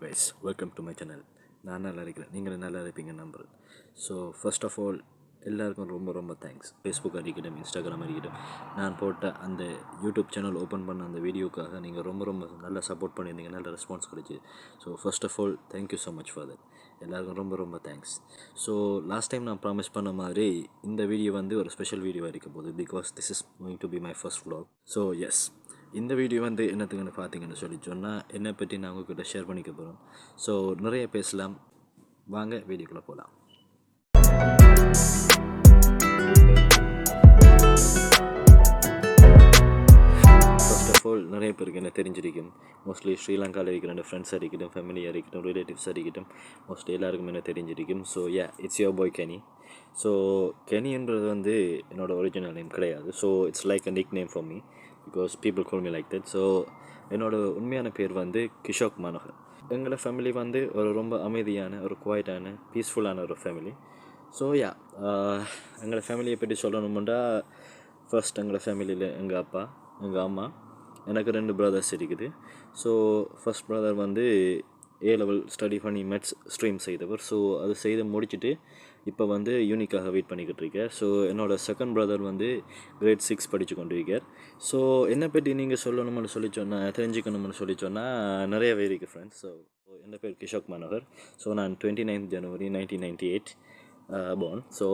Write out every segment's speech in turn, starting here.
Guys, welcome to my channel. நான் நல்லா இருக்கிறேன், நீங்களும் நல்லா இருப்பீங்க நம்புறேன். ஸோ ஃபர்ஸ்ட் ஆஃப் ஆல் எல்லாருக்கும் ரொம்ப ரொம்ப தேங்க்ஸ். ஃபேஸ்புக் இருக்கட்டும், இன்ஸ்டாகிராம் இருக்கட்டும், நான் போட்ட அந்த யூடியூப் சேனல் ஓப்பன் பண்ண அந்த வீடியோக்காக நீங்கள் ரொம்ப ரொம்ப நல்லா சப்போர்ட் பண்ணியிருந்தீங்க, நல்ல ரெஸ்பான்ஸ் கிடைச்சி. So first of all thank you so much for that. எல்லாருக்கும் ரொம்ப ரொம்ப தேங்க்ஸ். ஸோ லாஸ்ட் டைம் நான் ப்ராமிஸ் பண்ண மாதிரி இந்த வீடியோ வந்து ஒரு ஸ்பெஷல் வீடியோவாக இருக்க போகுது, because this is going to be my first vlog. So yes, இந்த வீடியோ வந்து என்னத்துக்குன்னு பார்த்தீங்கன்னு சொல்லி சொன்னால், என்னை பற்றி நான் உங்ககிட்ட ஷேர் பண்ணிக்க போகிறோம். ஸோ நிறைய பேசலாம், வாங்க வீடியோக்குள்ளே போகலாம். ஃபர்ஸ்ட் ஆஃப் ஆல் நிறைய பேருக்கு என்ன தெரிஞ்சிருக்கும். மோஸ்ட்லி ஸ்ரீலங்காவில் இருக்கிற ஃப்ரெண்ட்ஸாக இருக்கட்டும், ஃபேமிலியாக இருக்கட்டும், ரிலேட்டிவ்ஸாக இருக்கட்டும், மோஸ்ட்லி எல்லாருக்கும் என்ன தெரிஞ்சிருக்கும். So it's your boy Kenny. So கெனின்றது வந்து என்னோடய ஒரிஜினல் நேம் கிடையாது. So it's like a nick name for me, because people call me like that. So என்னோடய உண்மையான பேர் வந்து கிஷோக் மனோகர். எங்களோட ஃபேமிலி வந்து ஒரு ரொம்ப அமைதியான, ஒரு குவாய்ட்டான, பீஸ்ஃபுல்லான ஒரு ஃபேமிலி. ஸோ எங்களோட ஃபேமிலியை பற்றி சொல்லணுமுண்டா, ஃபர்ஸ்ட் எங்களோட ஃபேமிலியில் எங்கள் அப்பா, எங்கள் அம்மா, எனக்கு 2 பிரதர்ஸ் இருக்குது. ஸோ ஃபர்ஸ்ட் பிரதர் வந்து A-level ஸ்டடி பண்ணி மெட்ஸ் ஸ்ட்ரீம் செய்தவர். ஸோ அது செய்து முடிச்சுட்டு இப்போ வந்து யூனிக்காக வெயிட் பண்ணிக்கிட்டு இருக்கார். ஸோ என்னோடய செகண்ட் பிரதர் வந்து grade 6 படித்து கொண்டிருக்கார். ஸோ என்னை பற்றி நீங்கள் சொல்லணும்னு சொல்லி சொன்னால், தெரிஞ்சுக்கணும்னு சொல்லி சொன்னால் நிறையவே இருக்குது ஃப்ரெண்ட்ஸ். ஸோ என் பேர் கிஷோக் மனோகர். ஸோ நான் 29th January 1998 born. ஸோ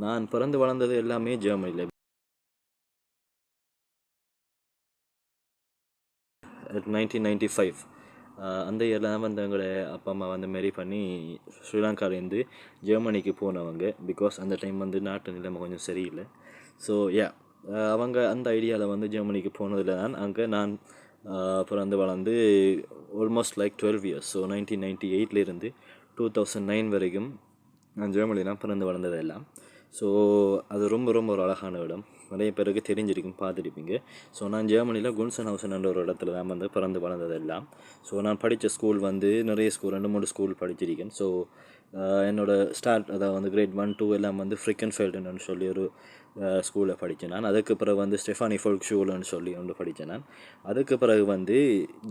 நான் பிறந்து வளர்ந்தது எல்லாமே ஜெர்மனியில். 1995 அந்த இயரில் வந்து எங்களோட அப்பா அம்மா வந்து மேரி பண்ணி ஸ்ரீலங்காலேருந்து ஜெர்மனிக்கு போனவங்க. பிகாஸ் அந்த டைம் வந்து நாட்டு நிலைமை கொஞ்சம் சரியில்லை. ஸோ அவங்க அந்த ஐடியாவில் வந்து ஜெர்மனிக்கு போனதில் தான் அங்கே நான் பிறந்து வளர்ந்து ஆல்மோஸ்ட் லைக் 12 years. ஸோ 1998 2009 வரைக்கும் நான் ஜெர்மனியில் தான் பிறந்து வளர்ந்தது எல்லாம். ஸோ அது ரொம்ப ரொம்ப ஒரு அழகான இடம், நிறைய பேருக்கு தெரிஞ்சிருக்கும், பார்த்துருப்பீங்க. ஸோ நான் ஜெர்மனியில் குன்சன்ஹவுசன் என்ற ஒரு இடத்துல தான் வந்து பிறந்து வளர்ந்ததெல்லாம். ஸோ நான் படித்த ஸ்கூல் வந்து நிறைய ஸ்கூல், 2-3 ஸ்கூல் படிச்சிருக்கேன். ஸோ என்னோடய ஸ்டார்ட், அதாவது வந்து grade 1, 2 எல்லாம் வந்து ஃப்ரிக்கன்ஃபெல்டுன்னு சொல்லி ஒரு ஸ்கூலில் படித்தேன் நான். அதுக்கு பிறகு வந்து ஸ்டெஃபானி ஃபோல்க் ஷூல்னு சொல்லி ஒன்று படித்தேன் நான். அதுக்கு பிறகு வந்து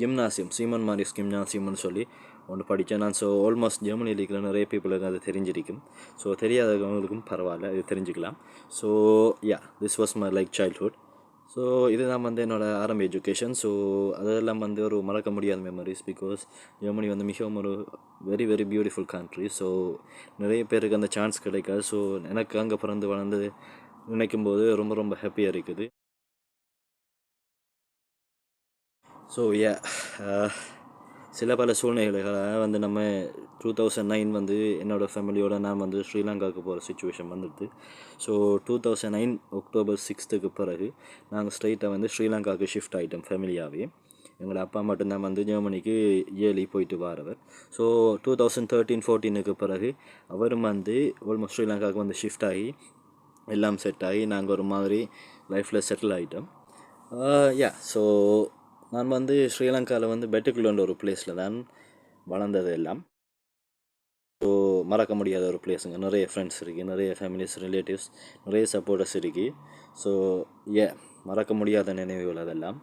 ஜிம்னாசியம், சீமன் மாரிஸ் ஜிம்னாசியம்னு சொல்லி ஒன்று படித்தேன் நான். ஸோ ஆல்மோஸ்ட் ஜெர்மனியில் இருக்கிற நிறைய பீப்புளுக்கு அது தெரிஞ்சிருக்கும். ஸோ தெரியாதவங்களுக்கும் பரவாயில்ல, இது தெரிஞ்சுக்கலாம். So this was my like childhood. So இதுதான் வந்து என்னோடய ஆரம்ப எஜுகேஷன். ஸோ அதெல்லாம் வந்து ஒரு மறக்க முடியாத மெமரிஸ். பிகாஸ் ஜெர்மனி வந்து மிகவும் ஒரு very very beautiful country. So நிறைய பேருக்கு அந்த சான்ஸ் கிடைக்காது. ஸோ எனக்கு அங்கே பிறந்து வளர்ந்து நினைக்கும்போது ரொம்ப ரொம்ப ஹாப்பியாக இருக்குது. ஸோ சில பல சூழ்நிலைகளை வந்து நம்ம 2009 வந்து என்னோடய ஃபேமிலியோடு நான் வந்து ஸ்ரீலங்காவுக்கு போகிற சுச்சுவேஷன் வந்துடுது. ஸோ 2009 October 6th பிறகு நாங்கள் ஸ்ட்ரைட்டாக வந்து ஸ்ரீலங்காவுக்கு ஷிஃப்ட் ஆகிட்டோம் ஃபேமிலியாகவே. எங்களோட அப்பா மட்டும்தான் வந்து ஜெர்மனிக்கு இயர்லி போயிட்டு வரவர். ஸோ 2013-14 பிறகு அவரும் வந்து ஆல்மோஸ்ட் ஸ்ரீலங்காவுக்கு வந்து ஷிஃப்ட் ஆகி எல்லாம் செட் ஆகி நாங்கள் ஒரு மாதிரி லைஃப்பில் செட்டில் ஆகிட்டோம். ஸோ நான் வந்து ஸ்ரீலங்காவில் வந்து பெட்டுக்குள்ளன்ற ஒரு பிளேஸில் தான் வளர்ந்தது எல்லாம். ஸோ மறக்க முடியாத ஒரு பிளேஸுங்க. நிறைய ஃப்ரெண்ட்ஸ் இருக்குது, நிறைய ஃபேமிலிஸ், ரிலேட்டிவ்ஸ், நிறைய சப்போர்ட்டர்ஸ் இருக்குது. ஸோ மறக்க முடியாத நினைவுகள் அதெல்லாம்.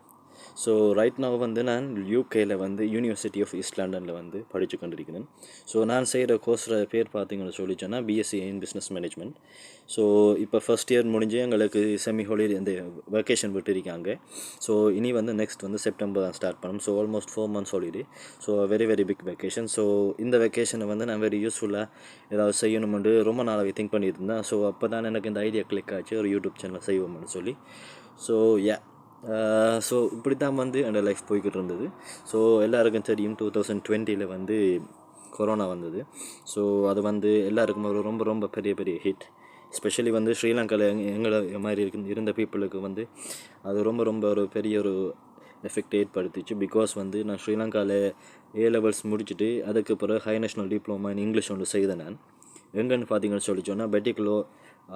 ஸோ ரைட் நவ் வந்து நான் யூகேயில் வந்து யூனிவர்சிட்டி ஆஃப் ஈஸ்ட் லண்டனில் வந்து படித்து கொண்டிருக்கிறேன். ஸோ நான் செய்கிற கோர்ஸில் பேர் பார்த்தீங்கன்னு சொல்லி சொன்னால் BSc in business management. So இப்போ ஃபஸ்ட் இயர் முடிஞ்சு எங்களுக்கு செமி ஹாலிடே இந்த வெக்கேஷன் விட்டுருக்காங்க. ஸோ இனி வந்து நெக்ஸ்ட் வந்து செப்டம்பர் தான் ஸ்டார்ட் பண்ணணும். So almost 4 months holiday. So very very big vacation. So இந்த வெக்கேஷனை வந்து நான் வெரி யூஸ்ஃபுல்லாக ஏதாவது செய்யணுமென்று ரொம்ப நாளாகவே திங்க் பண்ணிட்டு இருந்தேன். ஸோ அப்போ தான் எனக்கு இந்த ஐடியா கிளிக் ஆச்சு, ஒரு யூடியூப் சேனல் செய்வோம்னு சொல்லி. ஸோ ஸோ இப்படி தான் வந்து என்னோடய லைஃப் போய்கிட்டு இருந்தது. ஸோ எல்லாருக்கும் தெரியும் 2020 வந்து கொரோனா வந்தது. ஸோ அது வந்து எல்லாருக்கும் ஒரு ரொம்ப ரொம்ப பெரிய பெரிய ஹிட். எஸ்பெஷலி வந்து ஸ்ரீலங்காவில் எங்களை மாதிரி இருந்த பீப்புளுக்கு வந்து அது ரொம்ப ரொம்ப ஒரு பெரிய ஒரு எஃபெக்ட் ஏற்படுத்திச்சு. பிகாஸ் வந்து நான் ஸ்ரீலங்காவில் A-levels முடிச்சுட்டு அதுக்கு பிறகு high national diploma in English ஒன்று செய்தேன் நான். எங்கன்னு பார்த்தீங்கன்னு சொல்லி சொன்னால் பெட்டிக்குலோ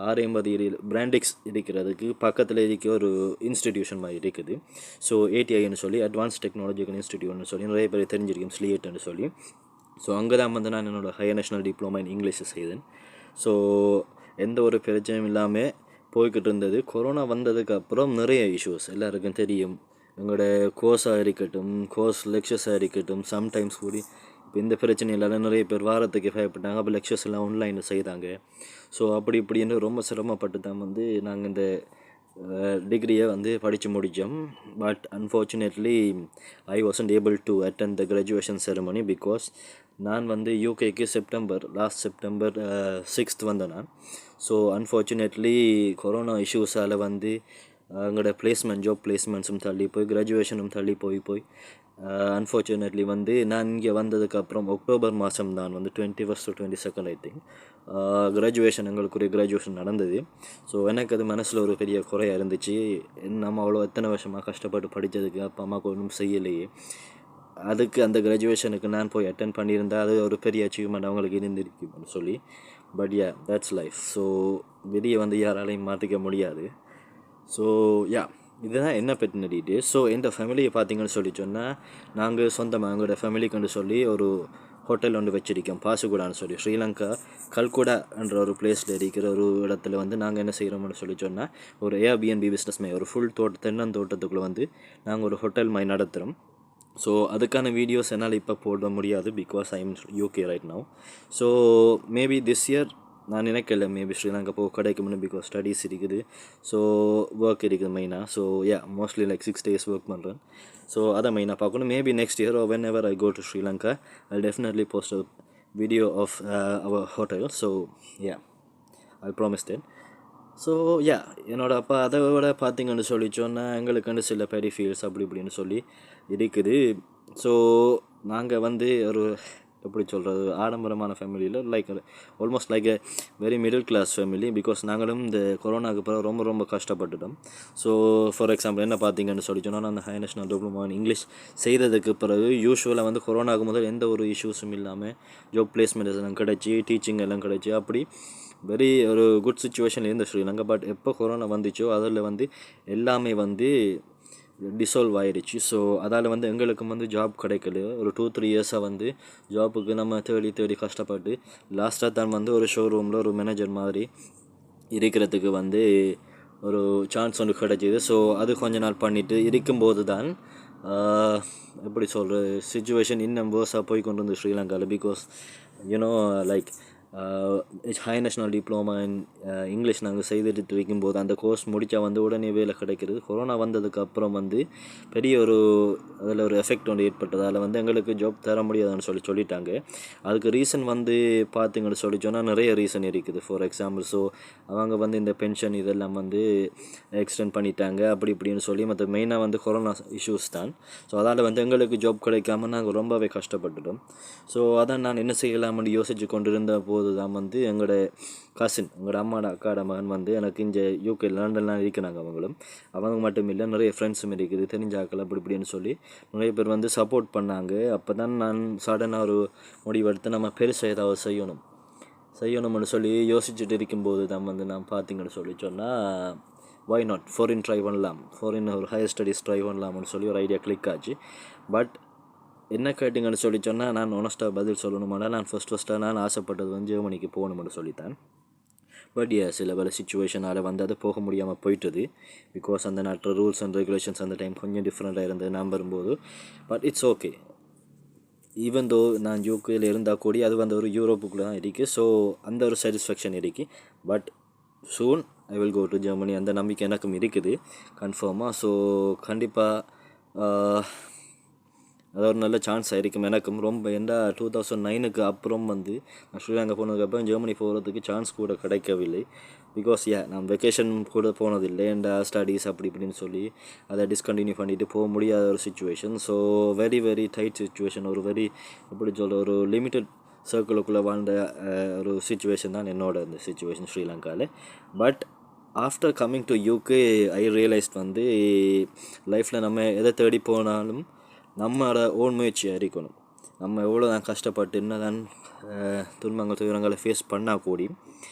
680 பிராண்டிக்ஸ் இருக்கிறதுக்கு பக்கத்தில் இருக்க ஒரு இன்ஸ்டிடியூஷன் மாதிரி இருக்குது. ஸோ ATIன்னு சொல்லி அட்வான்ஸ் டெக்னாலஜிக்கல் இன்ஸ்டிடியூட்னு சொல்லி நிறைய பேர் தெரிஞ்சிருக்கும், ஸ்லியேட்னு சொல்லி. ஸோ அங்கே தான் வந்து நான் என்னோடய higher national diploma in English செய்தேன். ஸோ எந்த ஒரு பிரச்சனையும் இல்லாமல் போய்கிட்டு இருந்தது. கொரோனா வந்ததுக்கு அப்புறம் நிறைய இஷ்யூஸ் எல்லாருக்கும் தெரியும். எங்களோட கோர்ஸாக இருக்கட்டும், கோர்ஸ் லெக்சர்ஸாக இருக்கட்டும், சம்டைம்ஸ் கூடி இப்போ இந்த பிரச்சனையினால நிறைய பேர் வாரத்துக்கு பயப்பட்டாங்க. அப்போ லெக்சர்ஸ் எல்லாம் ஆன்லைனில் செய்தாங்க. ஸோ அப்படி இப்படின்னு ரொம்ப சிரமப்பட்டு தான் வந்து நாங்கள் இந்த டிகிரியை வந்து படித்து முடித்தோம். But unfortunately I wasn't able to attend the graduation ceremony because நான் வந்து யூகேக்கு லாஸ்ட் செப்டம்பர் 6th வந்தேன் நான். ஸோ அன்ஃபார்ச்சுனேட்லி கொரோனா இஷ்யூஸால் வந்து எங்களோட ஜாப் பிளேஸ்மெண்ட்ஸும் தள்ளி போய் கிராஜுவேஷனும் தள்ளி போய் அன்ஃபார்ச்சுனேட்லி வந்து நான் இங்கே வந்ததுக்கப்புறம் அக்டோபர் மாதம் தான் வந்து 21st to 22nd I think எங்களுக்குரிய கிராஜுவேஷன் நடந்தது. ஸோ எனக்கு அது மனசில் ஒரு பெரிய குறையாக இருந்துச்சு. நம்ம அவ்வளோ எத்தனை வருஷமாக கஷ்டப்பட்டு படித்ததுக்கு அப்பா அம்மாவுக்கு ஒன்றும் செய்யலையே, அதுக்கு அந்த கிராஜுவேஷனுக்கு நான் போய் அட்டென்ட் பண்ணியிருந்தால் அது ஒரு பெரிய அச்சீவ்மெண்ட் அவங்களுக்கு இருந்திருக்குன்னு சொல்லி. But yeah, that's life. So வெளியே வந்து யாராலையும் மாற்றிக்க முடியாது. ஸோ யா, இதுதான் என்ன பற்றின டீட்டெயில்ஸ். ஸோ இந்த ஃபேமிலியை பார்த்தீங்கன்னு சொல்லி சொன்னால் நாங்கள் சொந்தமாக எங்களோட ஃபேமிலிக்குன்னு சொல்லி ஒரு ஹோட்டல் ஒன்று வச்சுருக்கோம், பாசுகுடான்னு சொல்லி. ஸ்ரீலங்கா கல்குடா என்ற ஒரு பிளேஸில் இருக்கிற ஒரு இடத்துல வந்து நாங்கள் என்ன செய்கிறோம்னு சொல்லி சொன்னால் ஒரு ஏஆர்பிஎன்பி பிஸ்னஸ் ஒரு ஃபுல் தென்னந்தோட்டத்துக்குள்ளே வந்து நாங்கள் ஒரு ஹோட்டல் மாதிரி நடத்துகிறோம். ஸோ அதுக்கான வீடியோஸ் என்னால் இப்போ போட முடியாது because I am UK right now. So maybe this year நான் நினைக்கல மேபி ஸ்ரீலங்கா போக கிடைக்கும்னு பிகாஸ் ஸ்டடீஸ் இருக்குது. ஸோ ஒர்க் இருக்குது மெயினாக. So yeah, mostly like 6 days work பண்ணுறேன். ஸோ அதை மெயினாக பார்க்கணும். Maybe next year or whenever I go to Sri Lanka, I'll definitely post a video of our hotel. So yeah, I'll promise that. So yeah, என்னோடய அப்பா அதை விட பார்த்தீங்கன்னு சொல்லி சொன்னால் எங்களுக்குன்னு சில ஃபீல்ஸ் அப்படி இப்படின்னு சொல்லி இருக்குது. ஸோ நாங்கள் வந்து ஒரு எப்படி சொல்கிறது, ஆடம்பரமான ஃபேமிலியில் like almost like a very middle class family. Because நாங்களும் இந்த கொரோனாவுக்கு பிறகு ரொம்ப ரொம்ப கஷ்டப்பட்டுட்டோம். ஸோ ஃபார் எக்ஸாம்பிள் என்ன பார்த்தீங்கன்னு சொல்லி சொன்னால், நான் அந்த high national diploma in English செய்ததுக்கு பிறகு யூஸ்வலாக வந்து கொரோனாவுக்கு முதல் எந்த ஒரு இஷ்யூஸும் இல்லாமல் ஜாப் பிளேஸ்மெண்ட் எல்லாம் கிடச்சி, டீச்சிங் எல்லாம் கிடச்சி, அப்படி வெரி ஒரு குட் சுச்சுவேஷனில் இருந்த ஸ்ரீலங்கா. பட் எப்போ கொரோனா வந்துச்சோ அதில் வந்து எல்லாமே வந்து டிசால்வ் ஆயிடுச்சு. ஸோ அதால் வந்து எங்களுக்கு வந்து ஜாப் கிடைக்கல. ஒரு 2-3 இயர்ஸாக வந்து ஜாப்புக்கு நம்ம தேடி கஷ்டப்பட்டு லாஸ்ட்டாக தான் வந்து ஒரு ஷோரூமில் ஒரு மேனேஜர் மாதிரி இருக்கிறதுக்கு வந்து ஒரு சான்ஸ் ஒன்று கிடைச்சிது. ஸோ அது கொஞ்ச நாள் பண்ணிவிட்டு இருக்கும்போது தான் எப்படி சொல்கிறது, சுச்சுவேஷன் இன்னும் வேர்ஸாக போய் கொண்டு வந்து ஸ்ரீலங்காவில். Because you know like high national diploma in English நாங்கள் செய்துட்டு வைக்கும்போது அந்த கோர்ஸ் முடித்தா வந்து உடனே வேலை கிடைக்கிறது. கொரோனா வந்ததுக்கு அப்புறம் வந்து பெரிய ஒரு அதில் ஒரு எஃபெக்ட் ஒன்று ஏற்பட்டதால் வந்து எங்களுக்கு ஜாப் தர முடியாதுன்னு சொல்லிட்டாங்க. அதுக்கு ரீசன் வந்து பார்த்திங்கன்னு சொல்லி சொன்னால் நிறைய ரீசன் இருக்குது. ஃபார் எக்ஸாம்பிள், ஸோ அவங்க வந்து இந்த பென்ஷன் இதெல்லாம் வந்து எக்ஸ்டெண்ட் பண்ணிட்டாங்க அப்படி இப்படின்னு சொல்லி. மற்ற மெயினாக வந்து கொரோனா இஷ்யூஸ் தான். ஸோ அதால் வந்து எங்களுக்கு ஜாப் கிடைக்காம நாங்கள் ரொம்பவே கஷ்டப்பட்டுட்டோம். ஸோ அதான் நான் என்ன செய்யலாம்னு யோசித்து கொண்டிருந்த போது தான் வந்து எங்களோட கசின், எங்களோட அக்காட மகன் வந்து எனக்கு இங்கே யூகே லண்டன்லாம் இருக்கிறாங்க. அவங்க மட்டும் இல்லை, நிறைய ஃப்ரெண்ட்ஸும் இருக்குது, தெரிஞ்சாக்கள் அப்படி இப்படின்னு சொல்லி நிறைய பேர் வந்து சப்போர்ட் பண்ணாங்க. அப்போ தான் நான் சடனாக ஒரு முடிவெடுத்து நம்ம பெருசாக ஏதாவது செய்யணும்னு சொல்லி யோசிச்சுட்டு இருக்கும்போது தான் வந்து நான் பார்த்தீங்கன்னு சொல்லி சொன்னால் வை நாட் ஃபாரின் ட்ரை பண்ணலாம், ஃபாரின் ஒரு ஹையர் ஸ்டடீஸ் ட்ரை பண்ணலாம்னு சொல்லி ஒரு ஐடியா கிளிக் ஆச்சு. பட் என்ன கேட்டிங்கன்னு சொல்லி சொன்னால் நான் ஒனஸ்ட்டாக பதில் சொல்லணுமானா, நான் ஃபஸ்ட்டாக நான் ஆசைப்பட்டது வந்து ஜெர்மனிக்கு போகணும்னு சொல்லித்தேன். பட் சில வேலை சிச்சுவேஷனால் வந்து அது போக முடியாமல் போயிட்டுது. பிகாஸ் அந்த நாட்டில் ரூல்ஸ் அண்ட் ரெகுலேஷன்ஸ் அந்த டைம் கொஞ்சம் டிஃப்ரெண்ட்டாக இருந்தது நான் வரும்போது. But it's okay, even though நான் யூகேயில் இருந்தால் கூடி அது வந்து ஒரு யூரோப்புக்குள்ளே தான் இருக்குது. ஸோ அந்த ஒரு சாட்டிஸ்ஃபேக்ஷன் இருக்குது. But soon I will go to Germany, அந்த நம்பிக்கை எனக்கும் இருக்குது கன்ஃபார்மாக. ஸோ கண்டிப்பாக அது ஒரு நல்ல சான்ஸ் ஆகிருக்கும் எனக்கும். ரொம்ப 2009க்கு அப்புறம் வந்து நான் ஸ்ரீலங்கா போனதுக்கப்புறம் ஜெர்மனி போகிறதுக்கு சான்ஸ் கூட கிடைக்கவில்லை. பிகாஸ் நான் வெக்கேஷன் கூட போனதில்லை, ஸ்டடீஸ் அப்படி இப்படின்னு சொல்லி அதை டிஸ்கண்டினியூ பண்ணிவிட்டு போக முடியாத ஒரு situation. So very very tight situation, ஒரு வெரி எப்படி சொல்ல ஒரு லிமிட்டட் சர்க்கிளுக்குள்ளே வாழ்ந்த ஒரு சுச்சுவேஷன் தான் என்னோட இந்த சுச்சுவேஷன் ஸ்ரீலங்காவில். But after coming to UK I realized வந்து லைஃப்பில் நம்ம எதை தேடி போனாலும் நம்மளோட ஓன் முயற்சியாக இருக்கணும். நம்ம எவ்வளோ தான் கஷ்டப்பட்டு என்னதான் துன்பங்கள் துயரங்களை ஃபேஸ் பண்ணால் கூடி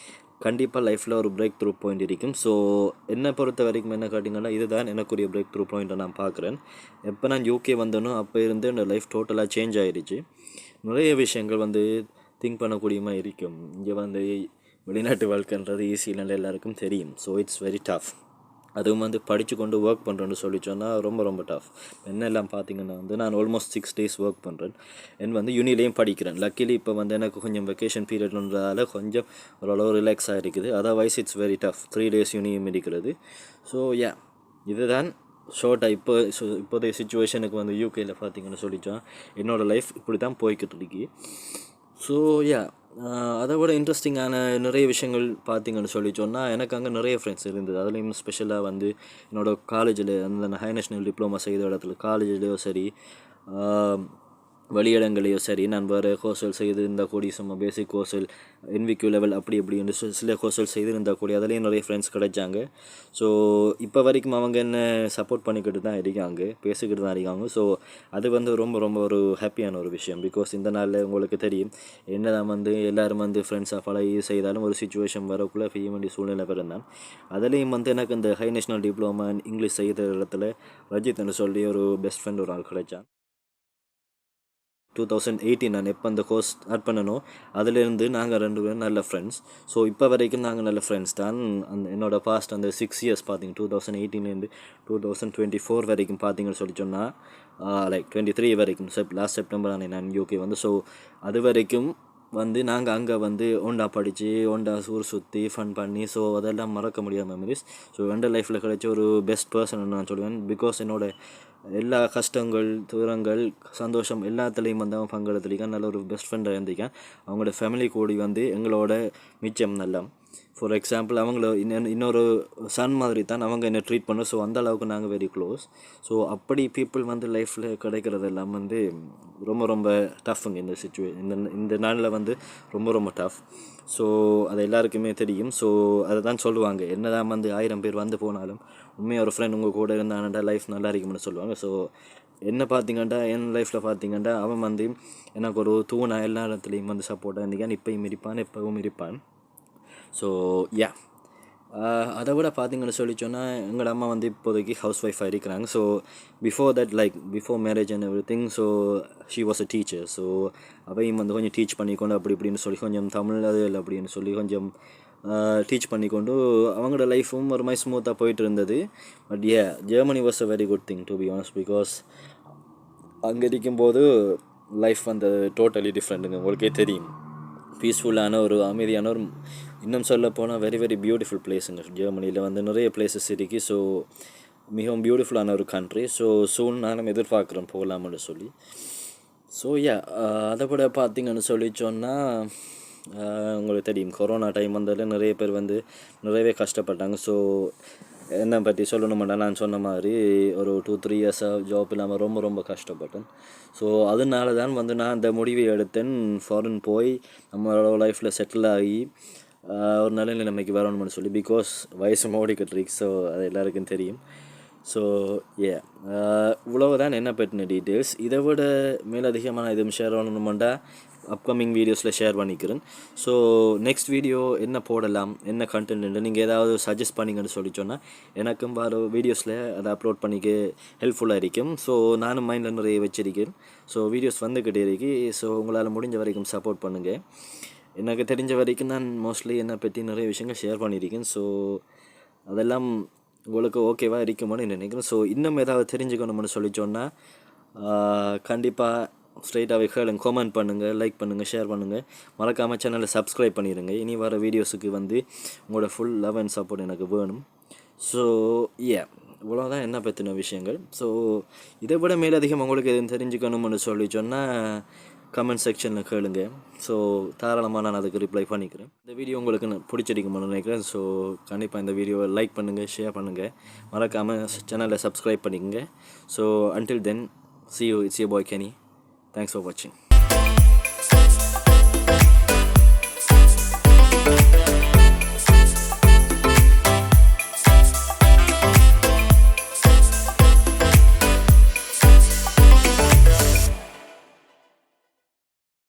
கண்டிப்பாக லைஃப்பில் ஒரு பிரேக் த்ரூ பாயிண்ட் இருக்கும். ஸோ என்னை பொறுத்த வரைக்கும் என்ன கேட்டிங்கன்னா, இதுதான் எனக்குரிய பிரேக் த்ரூ பாயிண்ட்டை நான் பார்க்குறேன். எப்போ நான் யூகே வந்தேனோ அப்போ இருந்து என்னோடய லைஃப் டோட்டலாக சேஞ்ச் ஆகிடுச்சு. நிறைய விஷயங்கள் வந்து திங்க் பண்ணக்கூடியமாக இருக்கும். இங்கே வந்து வெளிநாட்டு வாழ்க்கைன்றது ஈஸி இல்லை, எல்லாருக்கும் தெரியும். So it's very tough. அதுவும் வந்து படித்து கொண்டு ஒர்க் பண்ணுறேன்னு சொல்லி சொன்னால் ரொம்ப ரொம்ப டஃப். என்னெல்லாம் பார்த்தீங்கன்னா வந்து நான் ஆல்மோஸ்ட் 6 days ஒர்க் பண்ணுறேன். வந்து யூனிலையும் படிக்கிறேன். லக்கிலி இப்போ வந்து எனக்கு கொஞ்சம் வெக்கேஷன் பீரியட்ன்றதால கொஞ்சம் ஓரளவு ரிலாக்ஸாக இருக்குது. Otherwise it's very tough 3 days யூனியும் இருக்கிறது. ஸோ இதுதான் ஷார்ட்டாக இப்போதைய சுச்சுவேஷனுக்கு வந்து யூகேயில் பார்த்தீங்கன்னு சொல்லிச்சோம் என்னோடய லைஃப் இப்படி தான் போய்கிட்டு இருக்கு. ஸோ அதை விட இன்ட்ரெஸ்டிங்கான நிறைய விஷயங்கள் பார்த்தீங்கன்னு சொல்லி சொன்னால் எனக்கு அங்கே நிறைய ஃப்ரெண்ட்ஸ் இருந்தது. அதுலேயும் ஸ்பெஷலாக வந்து என்னோடய காலேஜில் அந்த ஹை நேஷ்னல் டிப்ளமா செய்த இடத்துல காலேஜ்லேயோ சரி வெளியிடங்களையோ சரி நான் வேறு கோர்ஸ்கள் செய்திருந்தால் கூடி சும்மா பேசிக் கோர்ஸ்கள் NVQ லெவல் அப்படி இப்படின்னு சில கோர்ஸ்கள் செய்திருந்தால் கூடி அதுலேயும் நிறைய ஃப்ரெண்ட்ஸ் கிடைச்சாங்க. ஸோ இப்போ வரைக்கும் அவங்க என்ன சப்போர்ட் பண்ணிக்கிட்டு தான் இருக்காங்க, பேசிக்கிட்டு தான் இருக்காங்க. ஸோ அது வந்து ரொம்ப ரொம்ப ஒரு ஹாப்பியான ஒரு விஷயம். பிகாஸ் இந்த நாளில் உங்களுக்கு தெரியும் என்ன தான் வந்து எல்லோரும் வந்து ஃப்ரெண்ட்ஸாக பழகி செய்தாலும் ஒரு சுச்சுவேஷன் வரக்குள்ளே செய்ய வேண்டிய சூழ்நிலை பிறந்தான். அதுலேயும் வந்து எனக்கு இந்த ஹை நேஷ்னல் டிப்ளமா இங்கிலீஷ் செய்த இடத்துல ரஜித்னு சொல்லி ஒரு பெஸ்ட் ஃப்ரெண்ட் ஒரு ஆள் கிடைச்சான். 2018 நான் எப்போ அந்த கோர்ஸ் ஸ்டார்ட் பண்ணனோ அதுலேருந்து நாங்கள் 2 பேரும் நல்ல ஃப்ரெண்ட்ஸ். ஸோ இப்போ வரைக்கும் நாங்கள் நல்ல ஃப்ரெண்ட்ஸ் தான். என்னோடய பாஸ்ட் அந்த 6 years பார்த்தீங்க 2018 2024 வரைக்கும் பார்த்தீங்கன்னு சொல்லி சொன்னால் லைக் 23 வரைக்கும் லாஸ்ட் செப்டம்பர் நான் யூகே வந்து. ஸோ அது வரைக்கும் வந்து நாங்கள் அங்கே வந்து ஒண்டா படித்து ஒண்டா ஊர் சுற்றி ஃபன் பண்ணி ஸோ அதெல்லாம் மறக்க முடியாத மெமரிஸ். ஸோ எந்த லைஃப்பில் கிடைச்ச ஒரு பெஸ்ட் பர்சன் நான் சொல்லுவேன். பிகாஸ் என்னோடய எல்லா கஷ்டங்கள் தூரங்கள் சந்தோஷம் எல்லாத்துலேயும் வந்து அவன் பங்கெடுத்துருக்கான். நல்ல ஒரு பெஸ்ட் ஃப்ரெண்டாக இருந்திருக்கான். அவங்களோட ஃபேமிலி கூடி வந்து எங்களோட மிச்சம் நல்லா. ஃபார் எக்ஸாம்பிள் அவங்கள இன்னொரு சன் மாதிரி தான் அவங்க என்னை ட்ரீட் பண்ணோம். ஸோ அந்த அளவுக்கு நாங்கள் வெரி க்ளோஸ். ஸோ அப்படி பீப்புள் வந்து லைஃப்பில் கிடைக்கிறதெல்லாம் வந்து ரொம்ப ரொம்ப டஃப்புங்க. இந்த நாளில் வந்து ரொம்ப ரொம்ப டஃப். ஸோ அது எல்லாருக்குமே தெரியும். ஸோ அதை தான் சொல்லுவாங்க என்ன தான் வந்து 1000 பேர் வந்து போனாலும் உண்மையாக ஒரு ஃப்ரெண்ட் உங்கள் கூட இருந்தான்டா லைஃப் நல்லா இருக்கும்னு சொல்லுவாங்க. ஸோ என்ன பார்த்தீங்கன்னா என் லைஃப்பில் பார்த்தீங்கன்னா அவன் வந்து எனக்கு ஒரு தூணா எல்லா இடத்துலையும் வந்து சப்போர்ட்டாக இருந்திருக்கான். இப்போயும் இருப்பான், எப்பவும் இருப்பான். ஸோ அதை விட பார்த்தீங்கன்னு சொல்லி சொன்னால் எங்களோட அம்மா வந்து இப்போதைக்கு ஹவுஸ் ஒய்ஃபாக இருக்கிறாங்க. So before marriage and every thing. So she was a teacher. So அவையும் வந்து கொஞ்சம் டீச் பண்ணிக்கொண்டு அப்படி இப்படின்னு சொல்லி கொஞ்சம் தமிழ் அது இல்லை அப்படின்னு சொல்லி கொஞ்சம் டீச் பண்ணிக்கொண்டு அவங்களோட லைஃப்பும் ஒரு மாதிரி ஸ்மூத்தாக போயிட்டு இருந்தது. But Germany was a very good thing to be honest. Because அங்கே இருக்கும்போது லைஃப் வந்து டோட்டலி டிஃப்ரெண்ட்டுங்க. உங்களுக்கே தெரியும். பீஸ்ஃபுல்லான ஒரு அமைதியான ஒரு இன்னும் சொல்ல போனால் வெரி வெரி பியூட்டிஃபுல் பிளேஸுங்க. ஜெர்மனியில் வந்து நிறைய பிளேசஸ் இருக்குது. ஸோ மிகவும் பியூட்டிஃபுல்லான ஒரு கண்ட்ரி. ஸோ சூன் நானும் எதிர்பார்க்குறேன் போகலாம்னு சொல்லி. ஸோ அதை கூட பார்த்திங்கன்னு சொல்லி சொன்னால் உங்களுக்கு தெரியும் கொரோனா டைம் வந்ததில் நிறைய பேர் வந்து நிறையவே கஷ்டப்பட்டாங்க. ஸோ என்னை பற்றி சொல்லணுமாட்டா நான் சொன்ன மாதிரி ஒரு 2-3 இயர்ஸாக ஜாப் இல்லாமல் ரொம்ப ரொம்ப கஷ்டப்பட்டேன். ஸோ அதனால தான் வந்து நான் அந்த முடிவை எடுத்தேன். ஃபாரின் போய் நம்மளோட லைஃப்பில் செட்டில் ஆகி ஒரு நல்ல நிலைமைக்கு வரணும்னு சொல்லி. பிகாஸ் வயசு ஓடிக்கிட்டு இருக்கு. ஸோ அது எல்லாருக்கும் தெரியும். ஸோ இவ்வளவு தான் என்ன பற்றின டீட்டெயில்ஸ். இதை விட மேலதிகமான எதுவும் ஷேர் பண்ணணுமெண்டா அப்கமிங் வீடியோஸில் ஷேர் பண்ணிக்கிறேன். ஸோ நெக்ஸ்ட் வீடியோ என்ன போடலாம் என்ன கண்டென்ட் நீங்கள் ஏதாவது சஜஸ்ட் பண்ணிங்கன்னு சொல்லி சொன்னால் எனக்கும் வர வீடியோஸில் அதை அப்லோட் பண்ணிக்க ஹெல்ப்ஃபுல்லாக இருக்கும். ஸோ நானும் மைண்டில் நிறைய வச்சிருக்கேன். ஸோ வீடியோஸ் வந்துக்கிட்டே இருக்கு. ஸோ உங்களால் முடிஞ்ச வரைக்கும் சப்போர்ட் பண்ணுங்கள். எனக்கு தெரிஞ்ச வரைக்கும் நான் மோஸ்ட்லி என்னை பற்றி நிறைய விஷயங்கள் ஷேர் பண்ணியிருக்கேன். ஸோ அதெல்லாம் உங்களுக்கு ஓகேவாக இருக்குமான்னு நினைக்கிறேன். ஸோ இன்னும் ஏதாவது தெரிஞ்சுக்கணும்னு சொல்லி சொன்னால் கண்டிப்பாக ஸ்ட்ரைட்டாகவே கேளுங்க, கமெண்ட் பண்ணுங்கள், லைக் பண்ணுங்கள், ஷேர் பண்ணுங்கள். மறக்காமல் சேனலை சப்ஸ்கிரைப் பண்ணிடுங்க. இனி வர வீடியோஸுக்கு வந்து உங்களோட ஃபுல் லவ் அண்ட் சப்போர்ட் எனக்கு வேணும். ஸோ இவ்வளோதான் என்ன பற்றின விஷயங்கள். ஸோ இதை விட மேலதிகம் உங்களுக்கு எதுவும் தெரிஞ்சுக்கணும்னு சொல்லி சொன்னால் கமெண்ட் செக்ஷனில் கேளுங்க. ஸோ தாராளமாக நான் அதுக்கு ரிப்ளை பண்ணிக்கிறேன். இந்த வீடியோ உங்களுக்கு பிடிச்சிருக்குமான்னு நினைக்கிறேன். ஸோ கண்டிப்பாக இந்த வீடியோவை லைக் பண்ணுங்கள், ஷேர் பண்ணுங்கள், மறக்காமல் சேனலை சப்ஸ்கிரைப் பண்ணிக்கோங்க. So until then, see you. It's your boy Kenny. Thanks for watching.